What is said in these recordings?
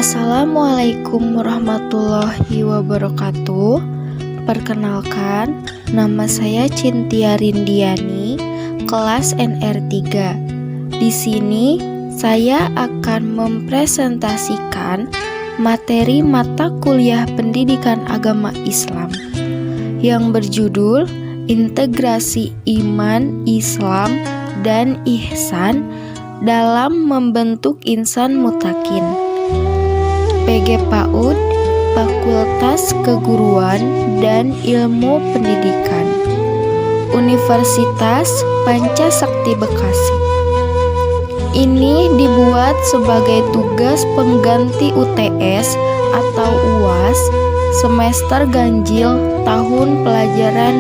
Assalamualaikum warahmatullahi wabarakatuh. Perkenalkan, nama saya Cintia Rindiani, kelas NR3. Di sini saya akan mempresentasikan materi mata kuliah Pendidikan Agama Islam yang berjudul Integrasi Iman, Islam, dan Ihsan dalam membentuk insan mutakin. PG PAUD, Fakultas Keguruan dan Ilmu Pendidikan, Universitas Pancasakti Bekasi. Ini dibuat sebagai tugas pengganti UTS atau UAS semester ganjil tahun pelajaran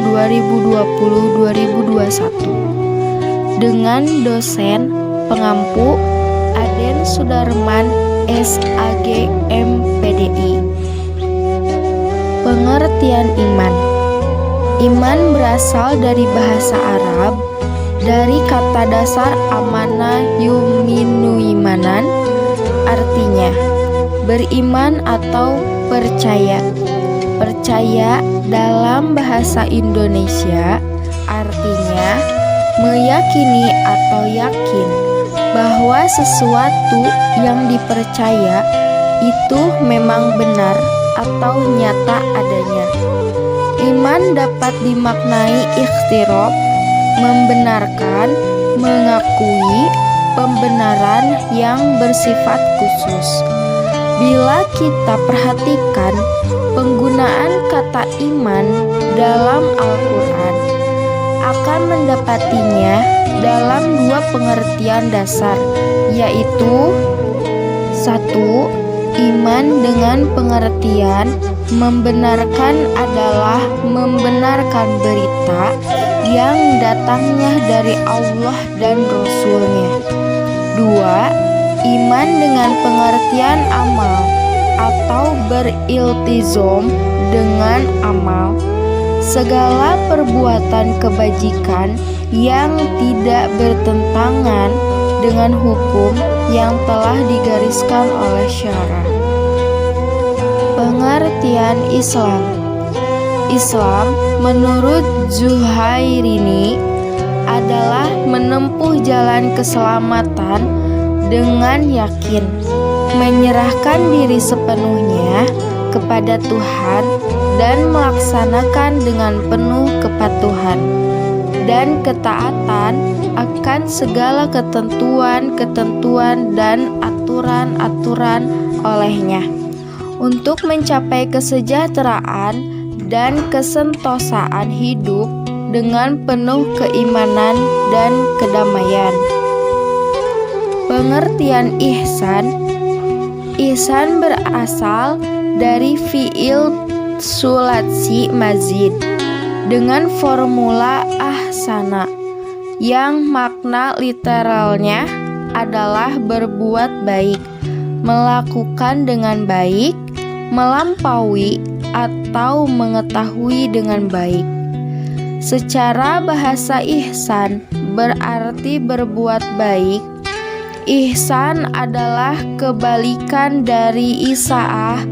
2020-2021 dengan dosen pengampu Aden Sudarman SAG MPDI. Pengertian iman. Iman berasal dari bahasa Arab, dari kata dasar amana yuminu imanan, artinya beriman atau percaya. Percaya dalam bahasa Indonesia artinya meyakini atau yakin bahwa sesuatu yang dipercaya itu memang benar atau nyata adanya. Iman dapat dimaknai ikhtirof, membenarkan, mengakui pembenaran yang bersifat khusus. Bila kita perhatikan penggunaan kata iman dalam Al-Quran, akan mendapatinya dalam dua pengertian dasar, yaitu 1. Iman dengan pengertian membenarkan adalah membenarkan berita yang datangnya dari Allah dan Rasul-Nya. 2. Iman dengan pengertian amal atau beriltizam dengan amal, segala perbuatan kebajikan yang tidak bertentangan dengan hukum yang telah digariskan oleh syara. Pengertian Islam. Islam menurut Zuhairini adalah menempuh jalan keselamatan dengan yakin, menyerahkan diri sepenuhnya kepada Tuhan dan melaksanakan dengan penuh kepatuhan dan ketaatan akan segala ketentuan-ketentuan dan aturan-aturan olehnya untuk mencapai kesejahteraan dan kesentosaan hidup dengan penuh keimanan dan kedamaian. Pengertian ihsan. Ihsan berasal dari fiil sulatsi mazid dengan formula ahsana yang makna literalnya adalah berbuat baik, melakukan dengan baik, melampaui atau mengetahui dengan baik. Secara bahasa ihsan berarti berbuat baik. Ihsan adalah kebalikan dari isaah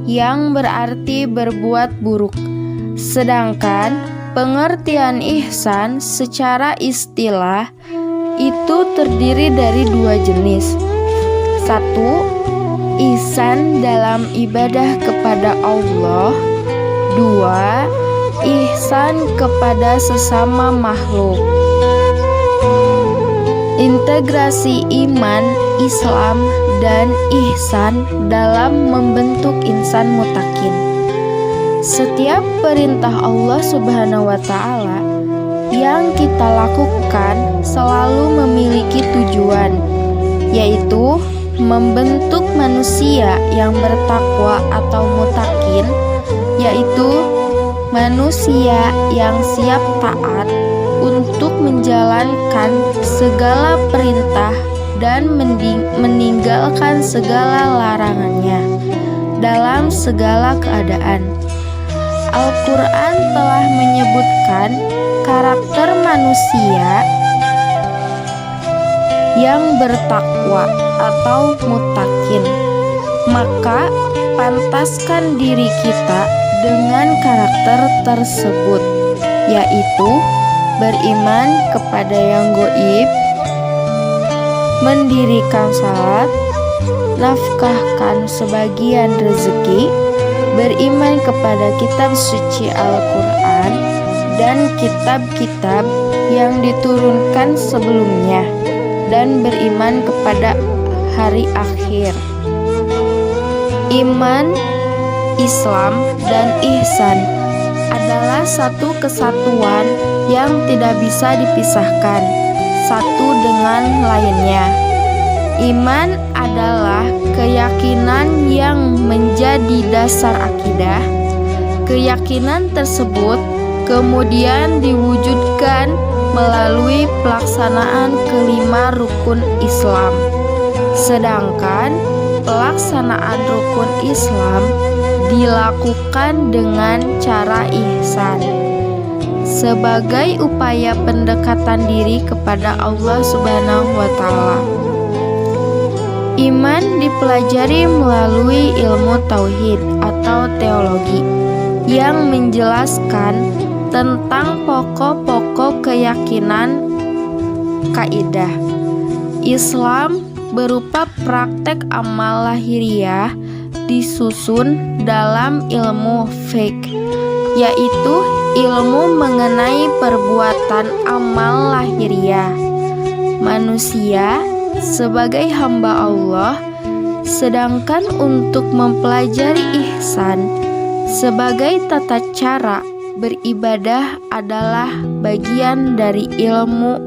yang berarti berbuat buruk. Sedangkan pengertian ihsan secara istilah itu terdiri dari dua jenis. 1. Ihsan dalam ibadah kepada Allah. 2. Ihsan kepada sesama makhluk. Integrasi iman, Islam, dan ihsan dalam membentuk insan mutakin. Setiap perintah Allah Subhanahu wa Ta'ala yang kita lakukan selalu memiliki tujuan, yaitu membentuk manusia yang bertakwa atau mutakin, yaitu manusia yang siap taat untuk menjalankan segala perintah dan meninggalkan segala larangannya dalam segala keadaan. Al-Quran telah menyebutkan karakter manusia yang bertakwa atau mutakin. Maka pantaskan diri kita dengan karakter tersebut, yaitu beriman kepada yang gaib, mendirikan salat, nafkahkan sebagian rezeki, beriman kepada kitab suci Al-Quran dan kitab-kitab yang diturunkan sebelumnya, dan beriman kepada hari akhir. Iman, Islam, dan ihsan adalah satu kesatuan yang tidak bisa dipisahkan satu dengan lainnya. Iman adalah keyakinan yang menjadi dasar akidah. Keyakinan tersebut kemudian diwujudkan melalui pelaksanaan kelima rukun Islam. Sedangkan pelaksanaan rukun Islam dilakukan dengan cara ihsan sebagai upaya pendekatan diri kepada Allah Subhanahu wa Ta'ala. Iman dipelajari melalui ilmu tauhid atau teologi yang menjelaskan tentang pokok-pokok keyakinan kaidah. Islam berupa praktek amal lahiriah disusun dalam ilmu fiqh, yaitu ilmu mengenai perbuatan amal lahiriah manusia sebagai hamba Allah. Sedangkan untuk mempelajari ihsan sebagai tata cara beribadah adalah bagian dari ilmu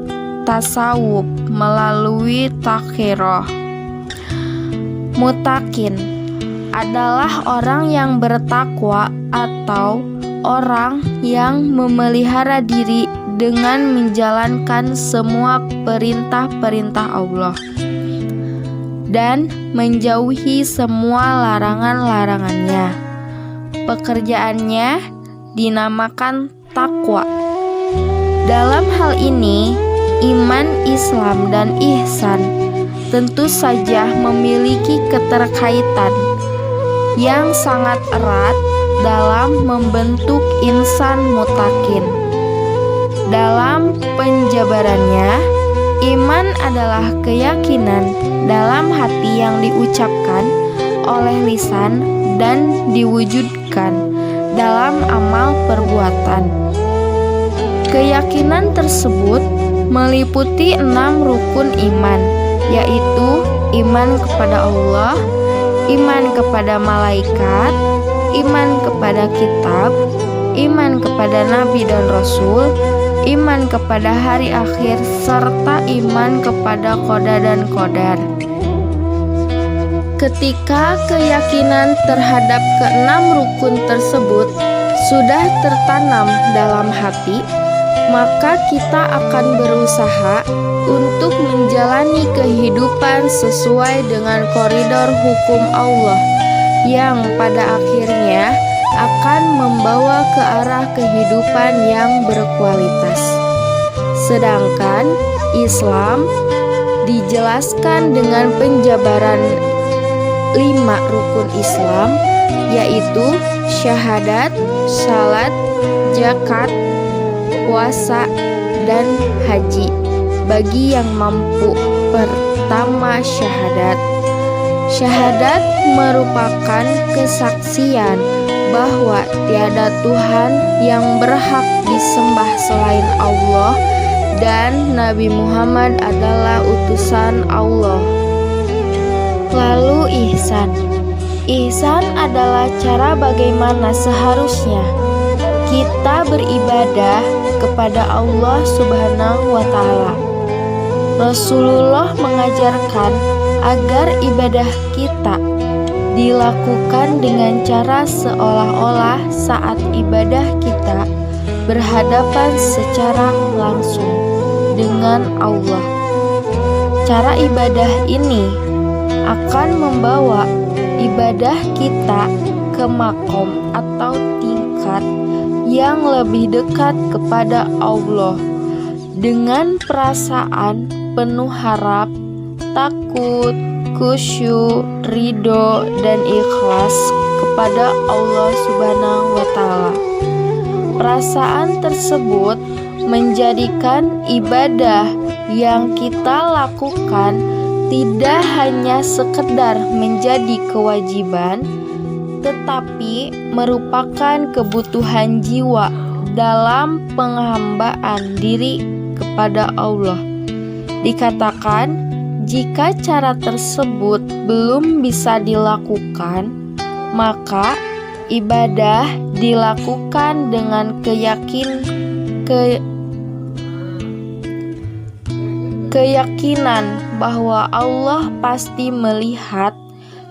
tasawuf melalui takhirah. Mutakin adalah orang yang bertakwa atau orang yang memelihara diri dengan menjalankan semua perintah-perintah Allah dan menjauhi semua larangan-larangannya. Pekerjaannya dinamakan takwa. Dalam hal ini, iman, Islam, dan ihsan tentu saja memiliki keterkaitan yang sangat erat dalam membentuk insan mutakin. Dalam penjabarannya, iman adalah keyakinan dalam hati yang diucapkan oleh lisan dan diwujudkan dalam amal perbuatan. Keyakinan tersebut meliputi 6 rukun iman, yaitu iman kepada Allah, iman kepada malaikat, iman kepada kitab, iman kepada nabi dan rasul, iman kepada hari akhir, serta iman kepada qada dan qadar. Ketika keyakinan terhadap ke-6 rukun tersebut sudah tertanam dalam hati, maka kita akan berusaha untuk menjalani kehidupan sesuai dengan koridor hukum Allah yang pada akhirnya akan membawa ke arah kehidupan yang berkualitas. Sedangkan Islam dijelaskan dengan penjabaran 5 rukun Islam, yaitu syahadat, salat, zakat, puasa, dan haji. Bagi yang mampu, pertama syahadat. Syahadat merupakan kesaksian bahwa tiada Tuhan yang berhak disembah selain Allah dan Nabi Muhammad adalah utusan Allah. Lalu ihsan. Ihsan adalah cara bagaimana seharusnya kita beribadah kepada Allah Subhanahu wa Ta'ala. Rasulullah mengajarkan agar ibadah kita dilakukan dengan cara seolah-olah saat ibadah kita berhadapan secara langsung dengan Allah. Cara ibadah ini akan membawa ibadah kita ke makom atau tingkat yang lebih dekat kepada Allah dengan perasaan penuh harap, takut, khusyuk, ridho, dan ikhlas kepada Allah Subhanahu wa Ta'ala. Perasaan tersebut menjadikan ibadah yang kita lakukan tidak hanya sekedar menjadi kewajiban, tetapi merupakan kebutuhan jiwa dalam penghambaan diri kepada Allah. Dikatakan, jika cara tersebut belum bisa dilakukan, maka ibadah dilakukan dengan keyakinan bahwa Allah pasti melihat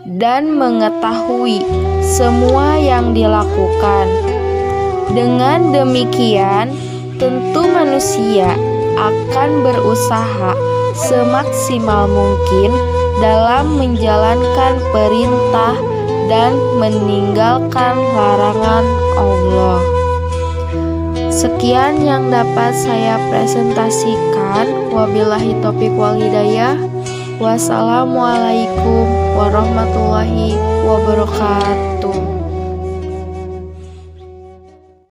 dan mengetahui semua yang dilakukan. Dengan demikian, tentu manusia akan berusaha semaksimal mungkin dalam menjalankan perintah dan meninggalkan larangan Allah. Sekian yang dapat saya presentasikan. Wabillahi taufiq wal hidayah. Wassalamualaikum warahmatullahi wabarakatuh.